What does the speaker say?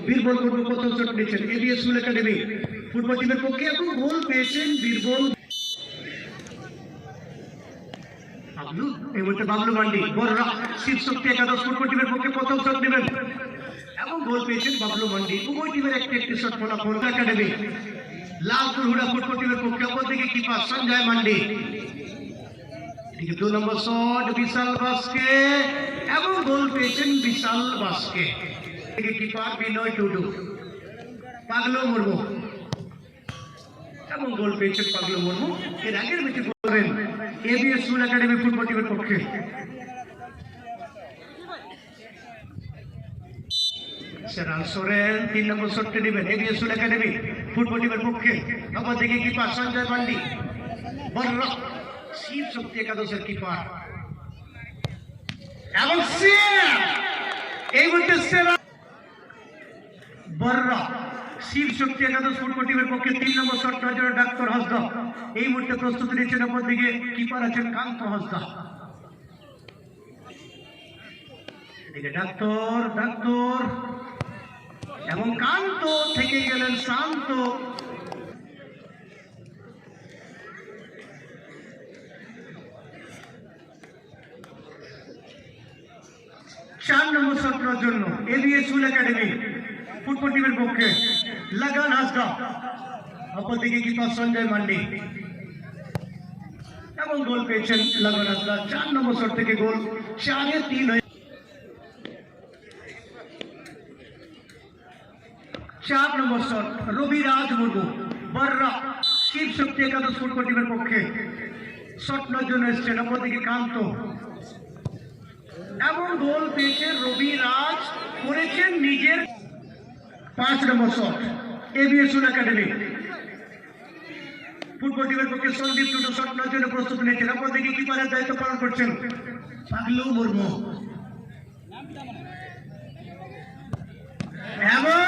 বীরবল বলবো প্রথম শট নিচ্ছেন এবিএস স্কুল একাডেমি ফুটবল টিমের পক্ষে এবং গোল পেয়েছেন বীরবল। এই মুহূর্তে বাবলু মান্ডি বড়রা শিবশক্তি একাদশ ফুটবল টিমের পক্ষে প্রথম শট নেবেন এবং গোল পেয়েছেন বাবলু মান্ডি। উভয় টিমের একটি শট ফলাফল একাডেমি। লালপুর হুড়া ফুটবল টিমের পক্ষে অপরদিকে কিপার সঞ্জয় মান্ডি। 2 নম্বর শট বিশাল বাসকে এবং গোল পেয়েছেন বিশাল বাসকে। কিপার বিনয় টুডু। পাগলো মুর্মু এবং গোল পেয়েছেন পাগলো মুর্মু। এর আগের ম্যাচে বলবেন এবিএস স্কুল একাডেমি ফুটবল টিমের পক্ষে। সোরেন 3 নম্বর শটটি নেবেন এবিএস স্কুল একাডেমি ফুটবল টিমের পক্ষে। অপরদিকে কিপার সঞ্জয় মান্ডি বড়রা শিব শক্তি একাদশের কিপার এবং এই মুহূর্তে বড়রা শিব শক্তি একাদশ ফুটবল টিমের পক্ষে 3 নম্বর শট নজরে ডাক্তার হাসদা। এই মুহূর্তে প্রস্তুতি নিচ্ছেন অপরদিকে কিপার আছেন কান্ত হাসদা। এদিকে ডাক্তার এবং কান্ত থেকে গেলেন শান্ত। 4 নম্বর শটের জন্য এবিএস স্কুল একাডেমি ফুটবল টিমের পক্ষে লাগান হাসদা। অপরদিকে কিপার সঞ্জয় মান্ডি এবং গোল পেয়েছেন লাগান হাসদা। 4 নম্বর শট থেকে গোল 4-3 হয়ে 4 নম্বর শট রবিরাজ মুর্মু বড়রা শিব শক্তি একাদশ ফুটবল টিমের পক্ষে শট নেওয়ার জন্য এসছেন। অপরদিকে কান্ত এবং গোল পেয়েছেন রবিরাজ করেছেন নিজের। 5 নম্বর shot ABS school academy football টিমের পক্ষে সন্দীপ টুডু শট নেওয়ার জন্য প্রস্তুতি নিয়েছেন। অপরদিকে কিপারের দায়িত্ব পালন করছেন পাগলু মুর্মু এবং